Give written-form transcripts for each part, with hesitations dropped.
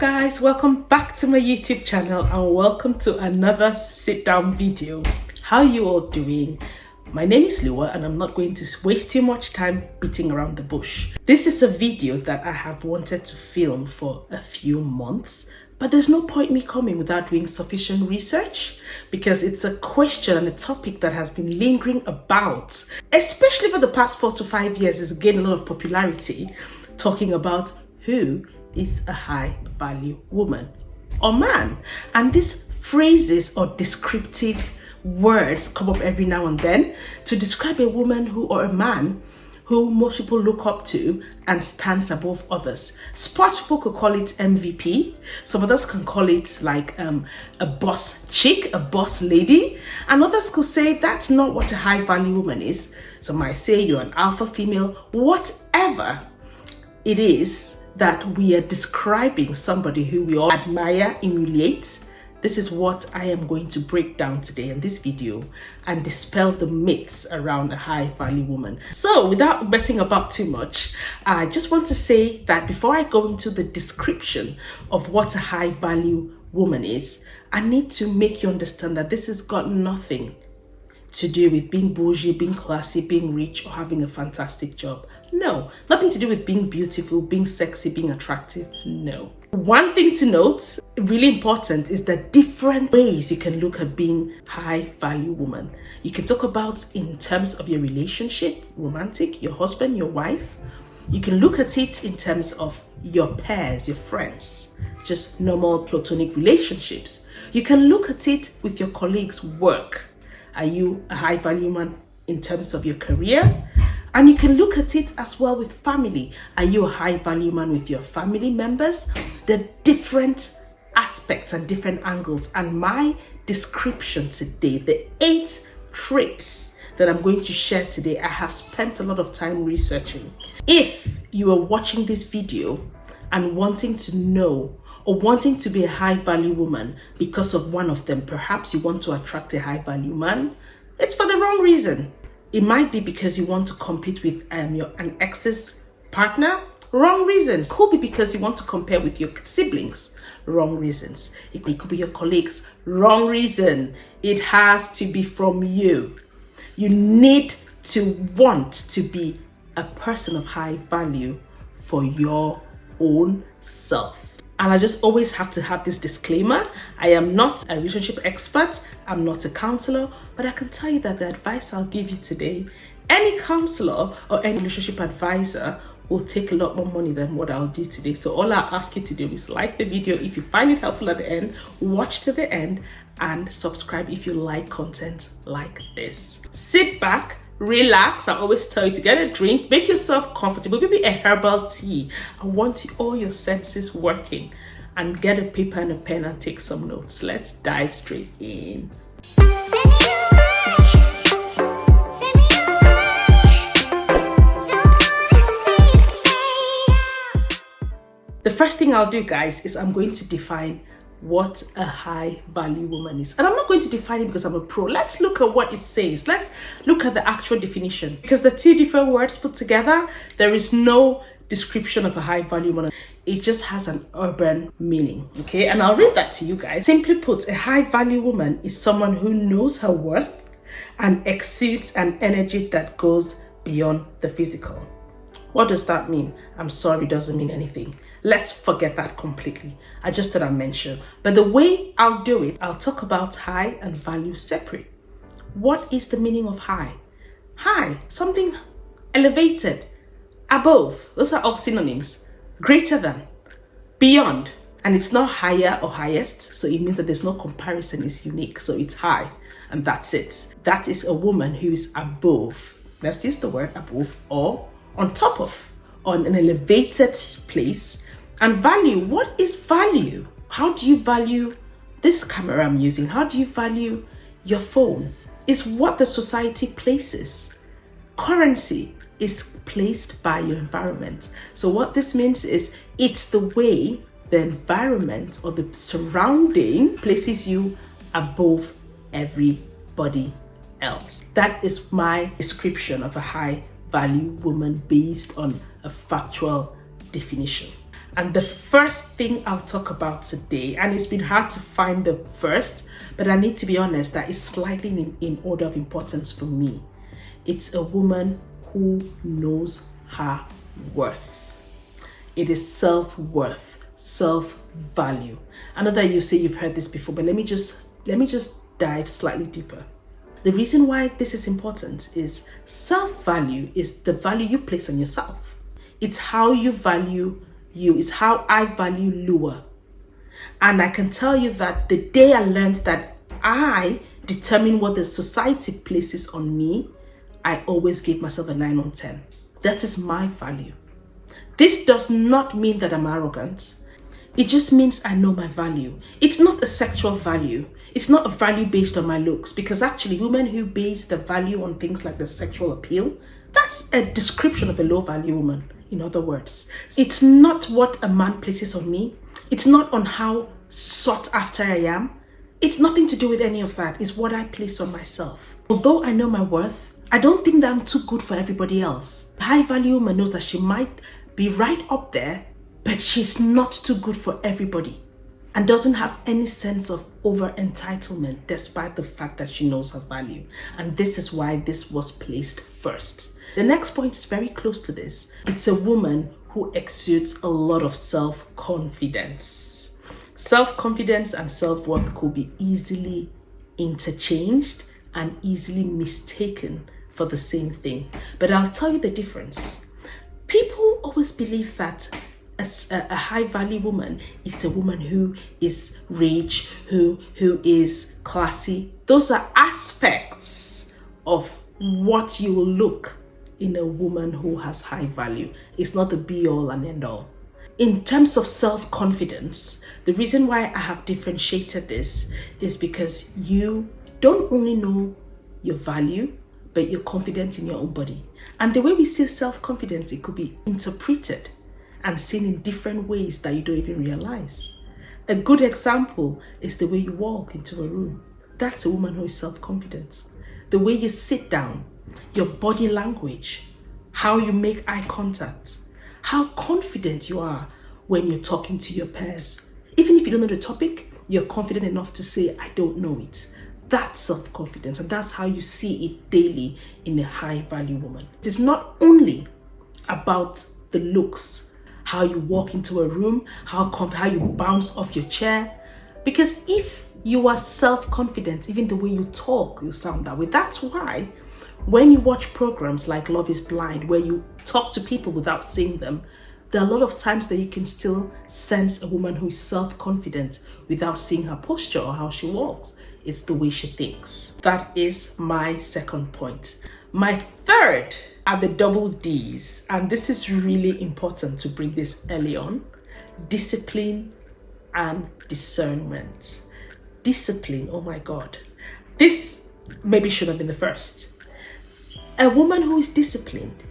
guys, welcome back to my YouTube channel and welcome to another sit down video. How you all doing? My name is Lua and I'm not going to waste too much time beating around the bush. This is a video that I have wanted to film for a few months, but there's no point me coming without doing sufficient research because it's a question and a topic that has been lingering about, especially for the past 4 to 5 years. It's gained a lot of popularity, talking about who is a high value woman or man. And these phrases or descriptive words come up every now and then to describe a woman who or a man who most people look up to and stands above others. Sports people could call it MVP. Some others can call it like a boss chick, a boss lady. And others could say that's not what a high value woman is. Some might say you're an alpha female, whatever it is that we are describing somebody who we all admire, emulate. This is what I am going to break down today in this video and dispel the myths around a high value woman. So without messing about too much, I just want to say that before I go into the description of what a high value woman is, I need to make you understand that this has got nothing to do with being bougie, being classy, being rich, or having a fantastic job. No, nothing to do with being beautiful, being sexy, being attractive. No. One thing to note, really important, is the different ways you can look at being high value woman. You can talk about in terms of your relationship, romantic, your husband, your wife. You can look at it in terms of your peers, your friends, just normal platonic relationships. You can look at it with your colleagues' work. Are you a high value woman in terms of your career? And you can look at it as well with family. Are you a high value man with your family members? The different aspects and different angles. And my description today, the 8 traits that I'm going to share today, I have spent a lot of time researching. If you are watching this video and wanting to know or wanting to be a high value woman because of one of them, perhaps you want to attract a high value man, it's for the wrong reason. It might be because you want to compete with an ex's partner. Wrong reasons. Could be because you want to compare with your siblings. Wrong reasons. It could be your colleagues. Wrong reason. It has to be from you. You need to want to be a person of high value for your own self. And I just always have to have this disclaimer. I am not a relationship expert. I'm not a counselor, but I can tell you that the advice I'll give you today, any counselor or any relationship advisor will take a lot more money than what I'll do today. So all I'll ask you to do is like the video if you find it helpful at the end, watch to the end, and subscribe if you like content like this. Sit back, relax. I always tell you to get a drink, make yourself comfortable, maybe a herbal tea. I want all your senses working, and get a paper and a pen and take some notes. Let's dive straight in. The first thing I'll do, guys, is I'm going to define what a high value woman is. And I'm not going to define it because I'm a pro. Let's look at what it says. Let's look at the actual definition. Because the 2 different words put together, there is no description of a high value woman. It just has an urban meaning. Okay, and I'll read that to you guys. Simply put, a high value woman is someone who knows her worth and exudes an energy that goes beyond the physical. What does that mean? I'm sorry, it doesn't mean anything. Let's forget that completely. I just thought I'd mention. But the way I'll do it, I'll talk about high and value separate. What is the meaning of high? High, something elevated, above. Those are all synonyms. Greater than, beyond. And it's not higher or highest, so it means that there's no comparison. It's unique, so it's high, and that's it. That is a woman who is above. Let's use the word above, or on top of, on an elevated place. And value, what is value? How do you value this camera I'm using? How do you value your phone? It's what the society places. Currency is placed by your environment. So what this means is it's the way the environment or the surrounding places you above everybody else. That is my description of a high value woman based on a factual definition. And the first thing I'll talk about today, and it's been hard to find the first, but I need to be honest that it's slightly in order of importance for me. It's a woman who knows her worth. It is self-worth, self-value. I know that you say you've heard this before, but let me just dive slightly deeper. The reason why this is important is self-value is the value you place on yourself. It's how you value you. It's how I value Lua. And I can tell you that the day I learned that I determine what the society places on me, I always give myself a 9 on 10. That is my value. This does not mean that I'm arrogant. It just means I know my value. It's not a sexual value. It's not a value based on my looks, because actually women who base the value on things like the sexual appeal, that's a description of a low value woman. In other words, it's not what a man places on me. It's not on how sought after I am. It's nothing to do with any of that. It's what I place on myself. Although I know my worth, I don't think that I'm too good for everybody else. The high value woman knows that she might be right up there, but she's not too good for everybody and doesn't have any sense of over entitlement despite the fact that she knows her value. And this is why this was placed first. The next point is very close to this. It's a woman who exudes a lot of self-confidence. Self-confidence and self-worth could be easily interchanged and easily mistaken for the same thing. But I'll tell you the difference. People always believe that a high value woman is a woman who is rich, who is classy. Those are aspects of what you will look in a woman who has high value. It's not the be all and end all. In terms of self-confidence, the reason why I have differentiated this is because you don't only know your value, but you're confident in your own body. And the way we see self-confidence, it could be interpreted and seen in different ways that you don't even realize. A good example is the way you walk into a room. That's a woman who is self-confident. The way you sit down, your body language, how you make eye contact, how confident you are when you're talking to your peers. Even if you don't know the topic, you're confident enough to say, I don't know it. That's self-confidence, and that's how you see it daily in a high-value woman. It's not only about the looks, how you walk into a room, how you bounce off your chair. Because if you are self-confident, even the way you talk, you sound that way. That's why when you watch programs like Love is Blind, where you talk to people without seeing them, there are a lot of times that you can still sense a woman who is self-confident without seeing her posture or how she walks. It's the way she thinks. That is my second point. My third are the double D's, and this is really important to bring this early on: discipline and discernment. Discipline, oh my God. This maybe should have been the first. A woman who is disciplined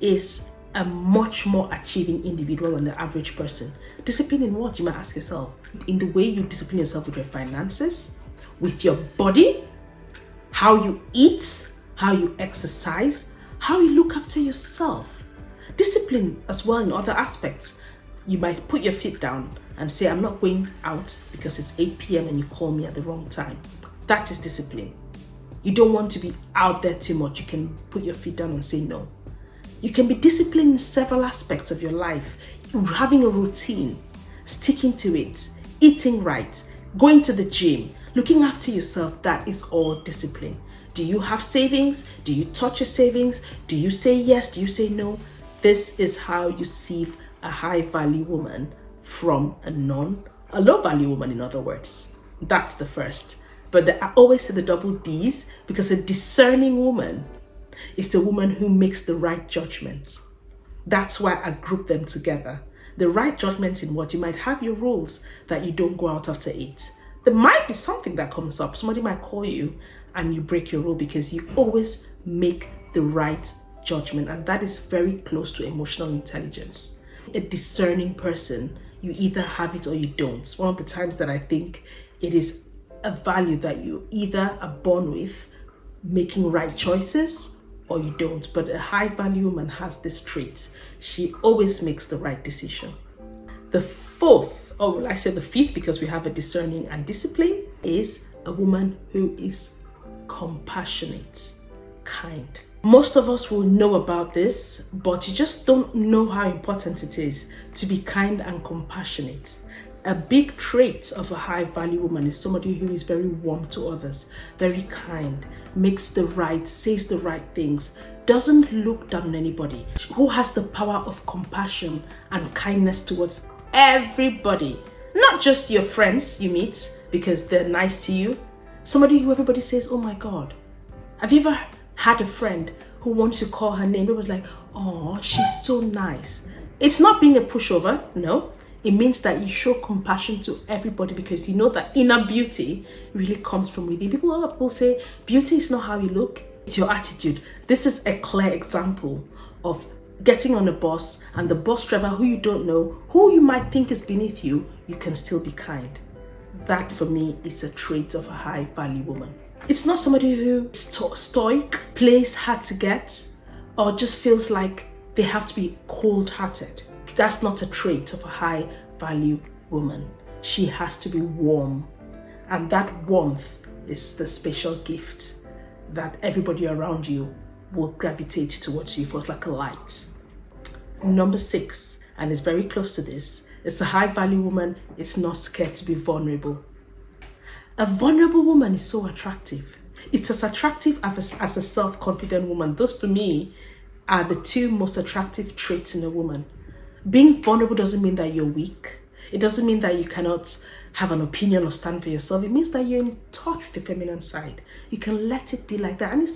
is a much more achieving individual than the average person. Discipline in what, you might ask yourself? In the way you discipline yourself with your finances, with your body, how you eat, how you exercise, how you look after yourself. Discipline as well in other aspects. You might put your feet down and say, I'm not going out because it's 8 p.m. and you call me at the wrong time. That is discipline. You don't want to be out there too much. You can put your feet down and say no. You can be disciplined in several aspects of your life. Having a routine, sticking to it, eating right, going to the gym, looking after yourself, that is all discipline. Do you have savings? Do you touch your savings? Do you say yes? Do you say no? This is how you see a high value woman from a low value woman, in other words. That's the first. But I always say the double D's, because a discerning woman is a woman who makes the right judgment. That's why I group them together. The right judgment in what? You might have your rules that you don't go out after 8. There might be something that comes up. Somebody might call you and you break your rule because you always make the right judgment. And that is very close to emotional intelligence. A discerning person, you either have it or you don't. One of the times that I think it is a value that you either are born with, making right choices, or you don't. But a high value woman has this trait. She always makes the right decision. The fourth, or will I say the fifth, because we have a discerning and discipline, is a woman who is compassionate, kind. Most of us will know about this, but you just don't know how important it is to be kind and compassionate. A big trait of a high value woman is somebody who is very warm to others, very kind, says the right things, doesn't look down on anybody, who has the power of compassion and kindness towards everybody, not just your friends you meet because they're nice to you. Somebody who everybody says, oh my God. Have you ever had a friend who wants to call her name? It was like, oh, she's so nice. It's not being a pushover, no. It means that you show compassion to everybody because you know that inner beauty really comes from within. A lot of people say beauty is not how you look, it's your attitude. This is a clear example of getting on a bus and the bus driver who you don't know, who you might think is beneath you, you can still be kind. That for me is a trait of a high value woman. It's not somebody who is stoic, plays hard to get, or just feels like they have to be cold-hearted. That's not a trait of a high value woman. She has to be warm. And that warmth is the special gift that everybody around you will gravitate towards you for. It's like a light. Number 6, and it's very close to this, is a high value woman is not scared to be vulnerable. A vulnerable woman is so attractive. It's as attractive as a self-confident woman. Those for me are the two most attractive traits in a woman. Being vulnerable doesn't mean that you're weak. It doesn't mean that you cannot have an opinion or stand for yourself. It means that you're in touch with the feminine side. You can let it be like that. And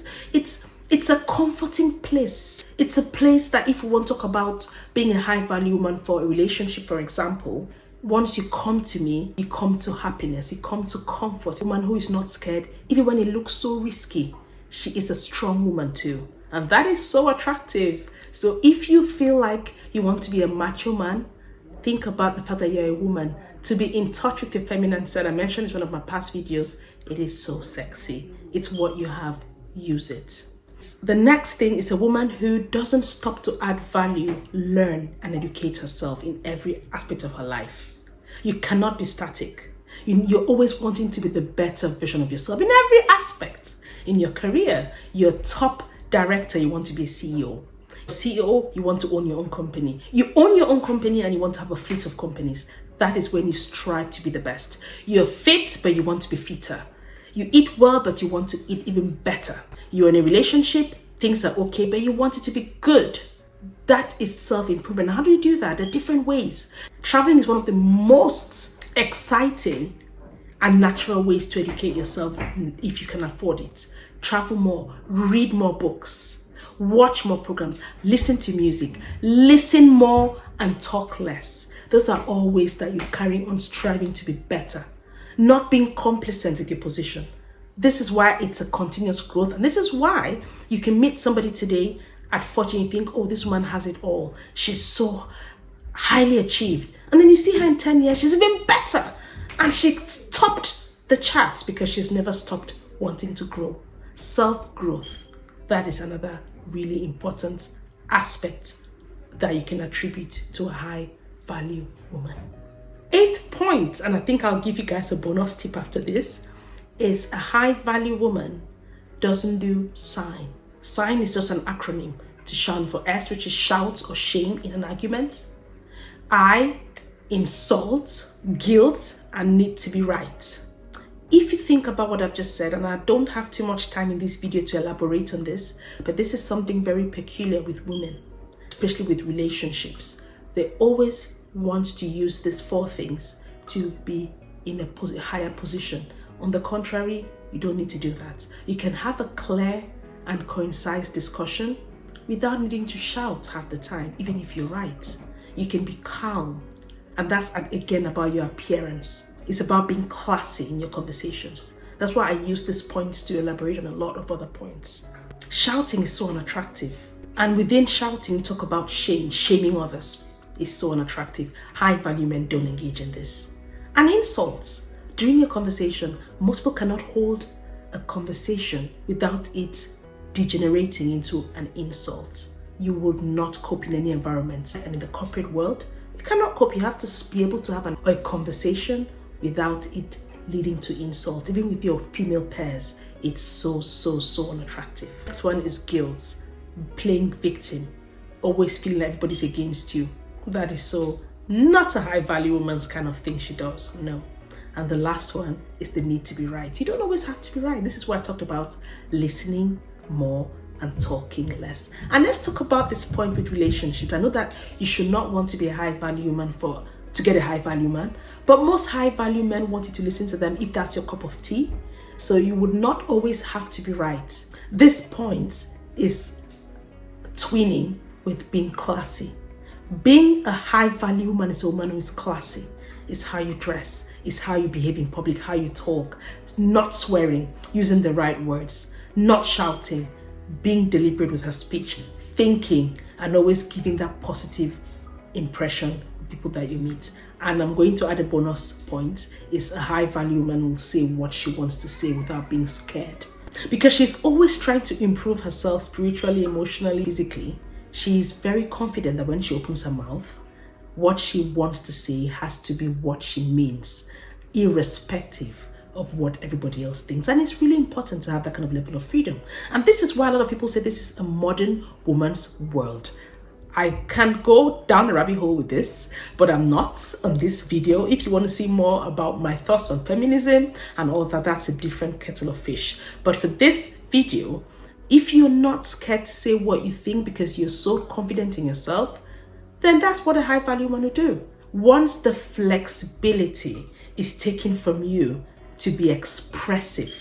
it's a comforting place. It's a place that if we want to talk about being a high value woman for a relationship, for example, once you come to me, you come to happiness, you come to comfort. A woman who is not scared, even when it looks so risky, she is a strong woman too. And that is so attractive. So if you feel like you want to be a macho man, think about the fact that you're a woman. To be in touch with your feminine side, I mentioned this in one of my past videos, it is so sexy. It's what you have, use it. The next thing is a woman who doesn't stop to add value, learn and educate herself in every aspect of her life. You cannot be static. You're always wanting to be the better version of yourself in every aspect. In your career, you're top director, you want to be a CEO. CEO, you want to own your own company. You own your own company and you want to have a fleet of companies. That is when you strive to be the best. You're fit, but you want to be fitter. You eat well, but you want to eat even better. You're in a relationship, things are okay, but you want it to be good. That is self-improvement. How do you do that? There are different ways. Traveling is one of the most exciting and natural ways to educate yourself if you can afford it. Travel more, read more books, watch more programs, listen to music, listen more and talk less. Those are all ways that you're carrying on striving to be better, not being complacent with your position. This is why it's a continuous growth. And this is why you can meet somebody today at 40 and you think, oh, this woman has it all. She's so highly achieved. And then you see her in 10 years, she's even better. And she's topped the charts because she's never stopped wanting to grow. Self-growth. That is another really important aspect that you can attribute to a high value woman. 8th point, and I think I'll give you guys a bonus tip after this, is a high value woman doesn't do sign. Sign is just an acronym to shun for S, which is shout or shame in an argument. I, insult, guilt, and need to be right. If you think about what I've just said, and I don't have too much time in this video to elaborate on this, but this is something very peculiar with women, especially with relationships. They always want to use these 4 things to be in a higher position. On the contrary, you don't need to do that. You can have a clear and concise discussion without needing to shout half the time, even if you're right. You can be calm. And that's again about your appearance. It's about being classy in your conversations. That's why I use this point to elaborate on a lot of other points. Shouting is so unattractive. And within shouting, talk about shame. Shaming others is so unattractive. High value men don't engage in this. And insults. During your conversation, most people cannot hold a conversation without it degenerating into an insult. You would not cope in any environment. And in the corporate world, You cannot cope. You have to be able to have a conversation without it leading to insult. Even with your female peers, it's so unattractive. Next one is guilt. Playing victim. Always feeling like everybody's against you. That is so not a high value woman's kind of thing she does. No. And the last one is the need to be right. You don't always have to be right. This is why I talked about listening more and talking less. And let's talk about this point with relationships. I know that you should not want to be a high value woman to get a high value man, but most high value men want you to listen to them if that's your cup of tea. So you would not always have to be right. This point is twinning with being classy. Being a high value woman is a woman who is classy. It's how you dress, it's how you behave in public, how you talk, not swearing, using the right words, not shouting, being deliberate with her speech, thinking, and always giving that positive impression of people that you meet. And I'm going to add a bonus point, is a high value woman will say what she wants to say without being scared. Because she's always trying to improve herself spiritually, emotionally, physically. She's very confident that when she opens her mouth, what she wants to say has to be what she means, irrespective of what everybody else thinks. And it's really important to have that kind of level of freedom. And this is why a lot of people say this is a modern woman's world. I can go down a rabbit hole with this, but I'm not on this video. If you want to see more about my thoughts on feminism and all that, that's a different kettle of fish. But for this video, if you're not scared to say what you think because you're so confident in yourself, then that's what a high value woman will do. Once the flexibility is taken from you to be expressive,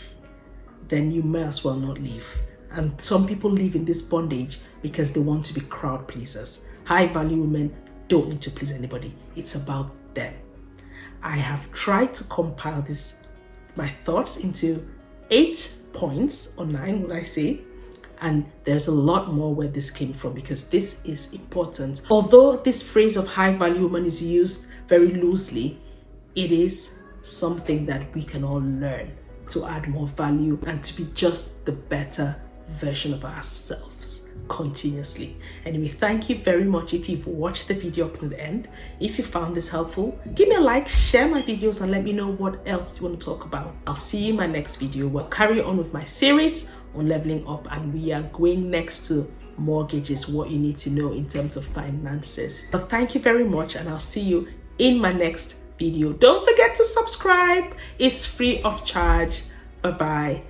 then you may as well not leave. And some people live in this bondage because they want to be crowd pleasers. High value women don't need to please anybody. It's about them. I have tried to compile my thoughts into 8 points, or 9 would I say. And there's a lot more where this came from because this is important. Although this phrase of high value woman is used very loosely, it is something that we can all learn to add more value and to be just the better version of ourselves continuously. Anyway, thank you very much if you've watched the video up to the end. If you found this helpful, give me a like, share my videos, and let me know what else you want to talk about. I'll see you in my next video. We'll carry on with my series on leveling up, and we are going next to mortgages, what you need to know in terms of finances. So thank you very much, and I'll see you in my next video. Don't forget to subscribe. It's free of charge. Bye.